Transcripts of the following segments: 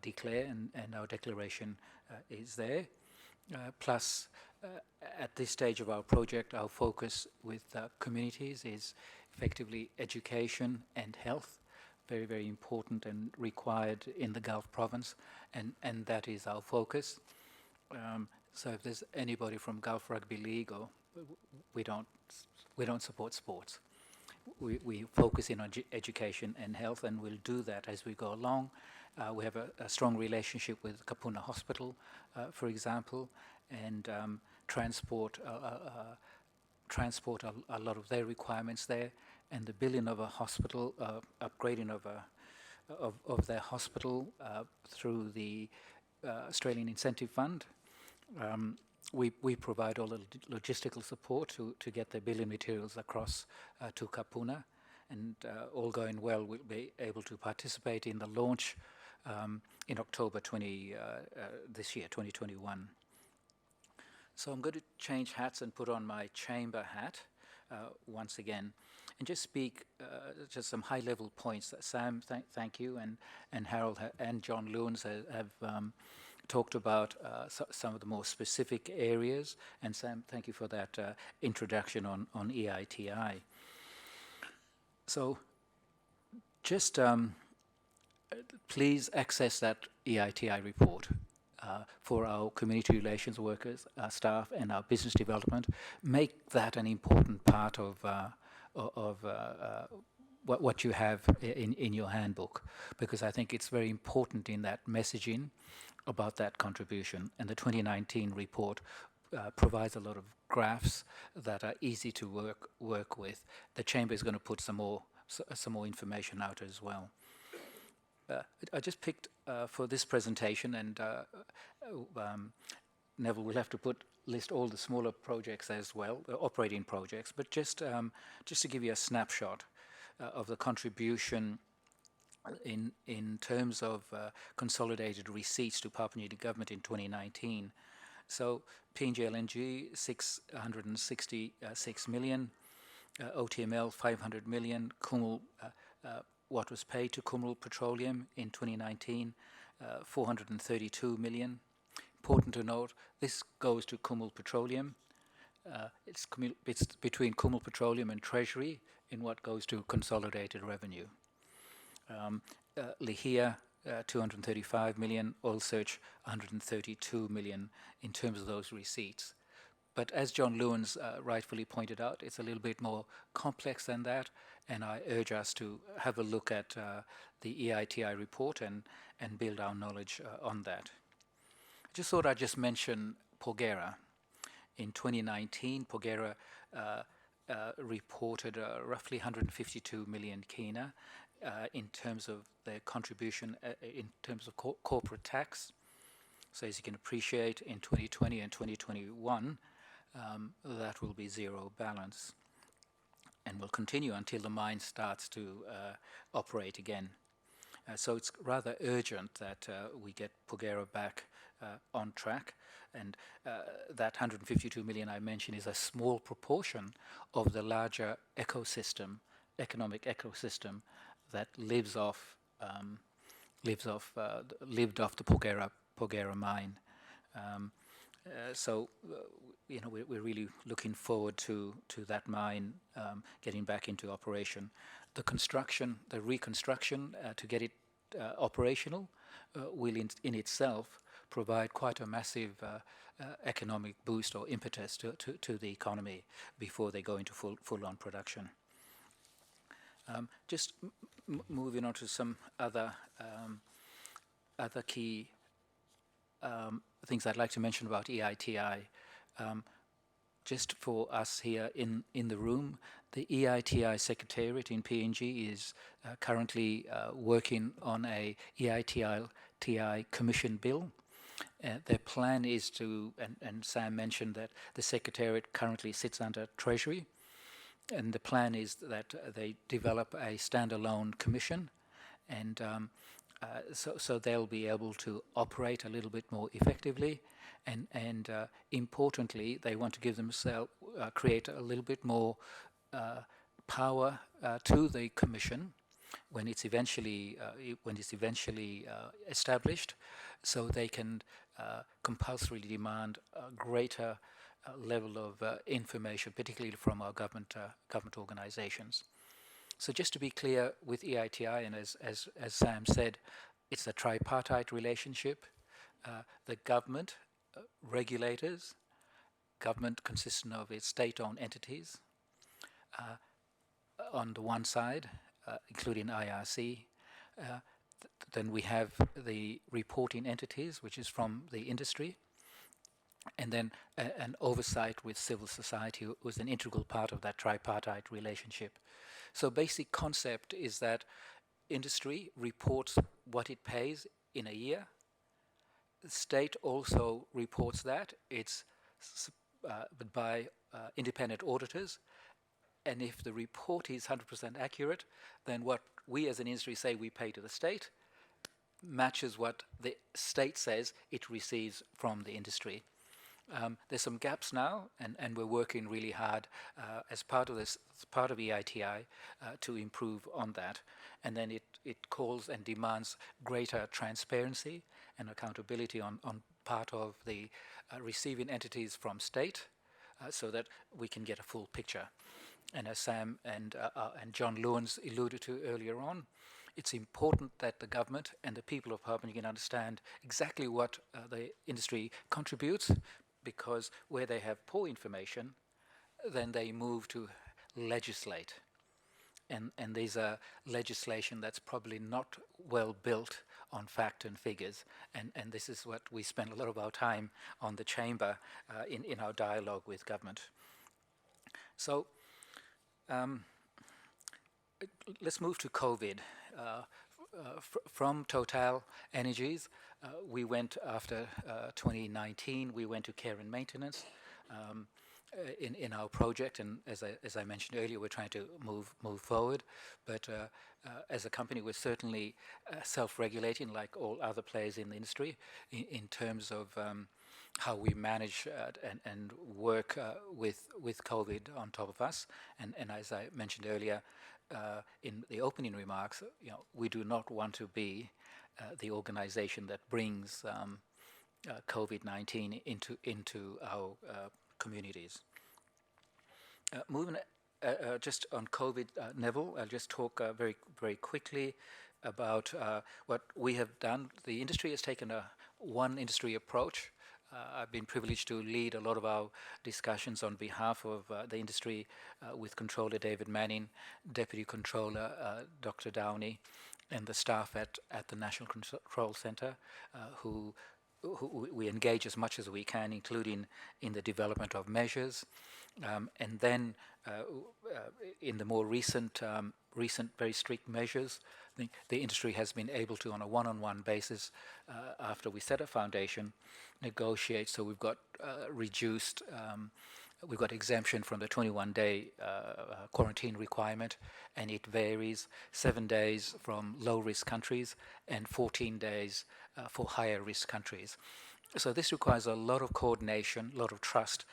declare, and our declaration is there. Plus, at this stage of our project, our focus with communities is effectively education and health, very, very important and required in the Gulf province, and that is our focus. So if there's anybody from Gulf Rugby League, or we don't support sports. We focus in on education and health, and we'll do that as we go along. We have a strong relationship with Kapuna Hospital, for example, and transport a lot of their requirements there, and the building of a hospital, upgrading of their hospital through the Australian Incentive Fund. We provide all the logistical support to get the building materials across to Kapuna, and all going well, we'll be able to participate in the launch in October this year, 2021. So I'm going to change hats and put on my chamber hat once again, and just speak just some high-level points. Sam, thank you, and Harold and John Lewins have talked about some of the more specific areas, and Sam, thank you for that introduction on EITI. So just please access that EITI report for our community relations workers, our staff, and our business development. Make that an important part of what you have in your handbook, because I think it's very important in that messaging about that contribution. And the 2019 report provides a lot of graphs that are easy to work with. The Chamber is going to put some more information out as well. I just picked for this presentation, and Neville will have to list all the smaller projects as well, operating projects, but just to give you a snapshot of the contribution in terms of consolidated receipts to Papua New Guinea government in 2019. So PNG LNG 666 million, OTML 500 million, Kumul, what was paid to Kumul Petroleum in 2019, 432 million. Important to note, this goes to Kumul Petroleum. It's between Kumul Petroleum and Treasury in what goes to consolidated revenue. Lihia, 235 million, Oil Search 132 million in terms of those receipts. But as John Lewins rightfully pointed out, it's a little bit more complex than that, and I urge us to have a look at the EITI report and build our knowledge on that. I just thought I'd just mention Pogora. In 2019, Pogora reported roughly 152 million kina in terms of their contribution in terms of corporate tax. So as you can appreciate, in 2020 and 2021, that will be zero balance, and will continue until the mine starts to operate again. So it's rather urgent that we get Pogora back on track, and that 152 million I mentioned is a small proportion of the larger economic ecosystem that lived off the Pogora mine. So we're really looking forward to that mine getting back into operation. The reconstruction to get it operational will in itself provide quite a massive economic boost or impetus to the economy before they go into full-on production. Just moving on to some other key things I'd like to mention about EITI. Just for us here in the room, the EITI Secretariat in PNG is currently working on a EITI Commission bill. Their plan is to, and Sam mentioned that the Secretariat currently sits under Treasury, and the plan is that they develop a standalone commission, and so they'll be able to operate a little bit more effectively, and importantly, they want to give themselves, create a little bit more power to the commission when it's eventually established, so they can compulsorily demand a greater level of information, particularly from our government organizations. So just to be clear, with EITI, and as Sam said, it's a tripartite relationship. The government, regulators, government consisting of its state-owned entities on the one side, including IRC. Then we have the reporting entities, which is from the industry, and then an oversight with civil society was an integral part of that tripartite relationship. So basic concept is that industry reports what it pays in a year. The state also reports that. It's but by independent auditors. And if the report is 100% accurate, then what we as an industry say we pay to the state matches what the state says it receives from the industry. There's some gaps now, and we're working really hard as part of this, as part of EITI, to improve on that. And then it calls and demands greater transparency and accountability on part of the receiving entities from state, so that we can get a full picture. And as Sam and John Lewins alluded to earlier on, it's important that the government and the people of Papua New Guinea understand exactly what the industry contributes, because where they have poor information, then they move to legislate. And these are legislation that's probably not well built on fact and figures. And this is what we spend a lot of our time on the chamber in our dialogue with government. So let's move to COVID. From Total Energies, we went after 2019, we went to care and maintenance in our project, and as I mentioned earlier, we're trying to move forward. But as a company, we're certainly self-regulating, like all other players in the industry, in terms of how we manage and work with COVID on top of us. And as I mentioned earlier, in the opening remarks, we do not want to be the organization that brings COVID-19 into our communities. Moving just on COVID, Neville, I'll just talk very quickly about what we have done. The industry has taken a one industry approach. I've been privileged to lead a lot of our discussions on behalf of the industry with Controller David Manning, Deputy Controller Dr. Downey, and the staff at the National Control Centre, who we engage as much as we can, including in the development of measures. And then in the more recent very strict measures, the industry has been able to, on a one-on-one basis, after we set a foundation, negotiate. So we've got reduced, we've got exemption from the 21-day quarantine requirement, and it varies 7 days from low-risk countries and 14 days for higher-risk countries. So this requires a lot of coordination, a lot of trust,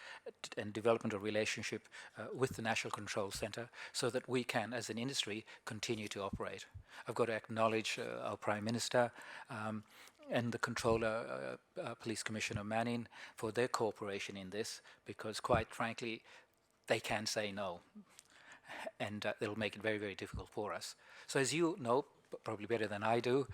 and development of relationship with the National Control Centre, so that we can, as an industry, continue to operate. I've got to acknowledge our Prime Minister and the Controller, Police Commissioner Manning, for their cooperation in this, because quite frankly, they can say no, and it'll make it very, very difficult for us. So as you know, probably better than I do,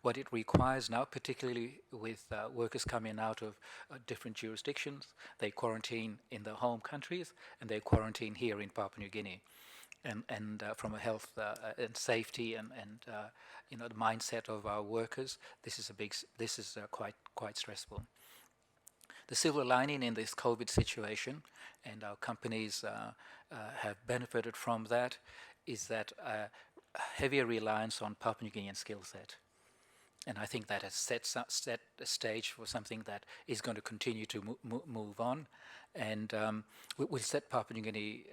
what it requires now, particularly with workers coming out of different jurisdictions, they quarantine in their home countries and they quarantine here in Papua New Guinea. And from a health and safety and the mindset of our workers, this is quite stressful. The silver lining in this COVID situation, and our companies have benefited from that, is that heavier reliance on Papua New Guinean skill set. And I think that has set a stage for something that is going to continue to move on. And we'll set Papua New Guinea,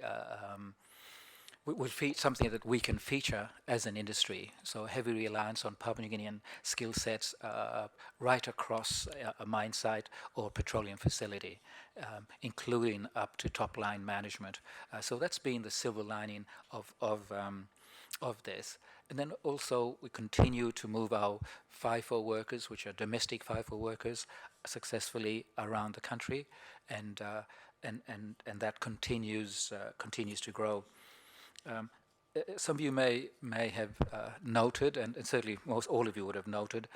we'll feed something that we can feature as an industry. So heavy reliance on Papua New Guinean skill sets right across a mine site or petroleum facility, including up to top line management. So that's been the silver lining of this. And then also we continue to move our FIFO workers, which are domestic FIFO workers, successfully around the country, and that continues to grow. Some of you may have noted, and certainly most all of you would have noted,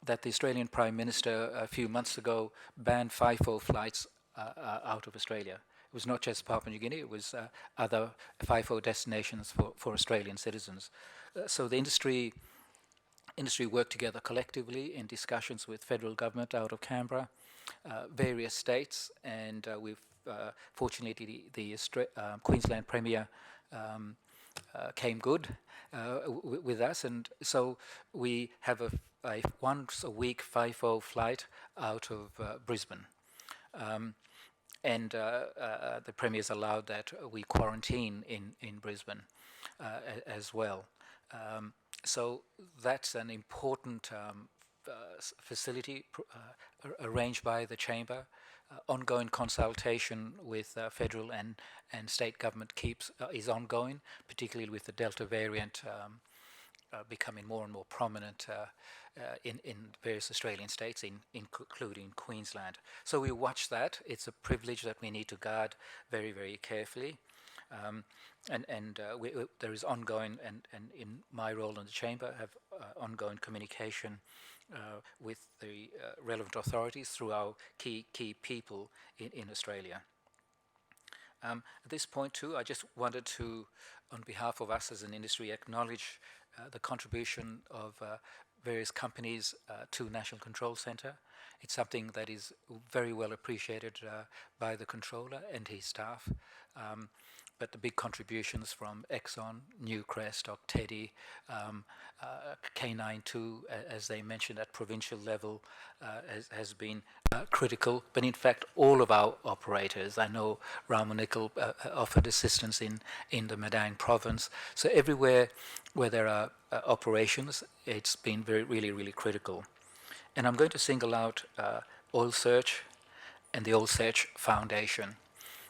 that the Australian Prime Minister a few months ago banned FIFO flights out of Australia. It was not just Papua New Guinea, it was other FIFO destinations for Australian citizens. So the industry worked together collectively in discussions with federal government out of Canberra, various states, and we've fortunately the Queensland Premier came good with us, and so we have a once a week FIFO flight out of Brisbane. And the Premier's allowed that we quarantine in Brisbane as well. So that's an important facility arranged by the Chamber. Ongoing consultation with federal and state government is ongoing, particularly with the Delta variant becoming more and more prominent in various Australian states, including Queensland. So we watch that. It's a privilege that we need to guard very, very carefully. There is ongoing, and in my role in the Chamber, have ongoing communication with the relevant authorities through our key people in Australia. At this point too, I just wanted to, on behalf of us as an industry, acknowledge the contribution of various companies to National Control Centre. It's something that is very well appreciated by the Controller and his staff. But the big contributions from Exxon, Newcrest, Octedi, K92, as they mentioned at provincial level, has been critical. But in fact, all of our operators, I know Ramonikal offered assistance in the Madang province. So everywhere where there are operations, it's been really critical. And I'm going to single out Oil Search and the Oil Search Foundation,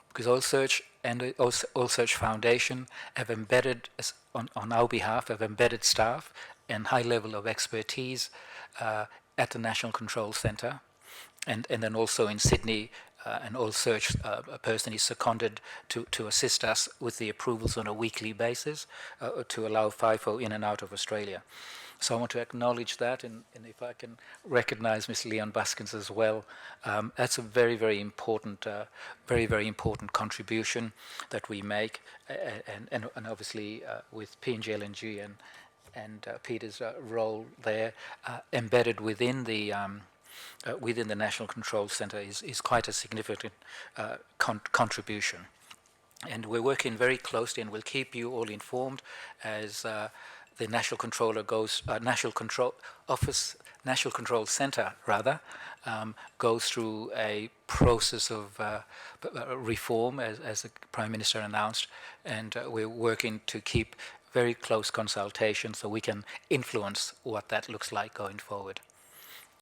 because Oil Search and the Oil Search Foundation have embedded, on our behalf, have embedded staff and high level of expertise at the National Control Centre, and then also in Sydney, an Oil Search person is seconded to assist us with the approvals on a weekly basis to allow FIFO in and out of Australia. So I want to acknowledge that, and if I can recognise Ms. Leon Buskins as well, that's a very important contribution that we make, and obviously with PNG LNG and Peter's role there, embedded within the National Control Centre is quite a significant contribution. And we're working very closely, and we'll keep you all informed as the National Controller goes, National Control Centre goes through a process of reform, as the Prime Minister announced, and we're working to keep very close consultation so we can influence what that looks like going forward.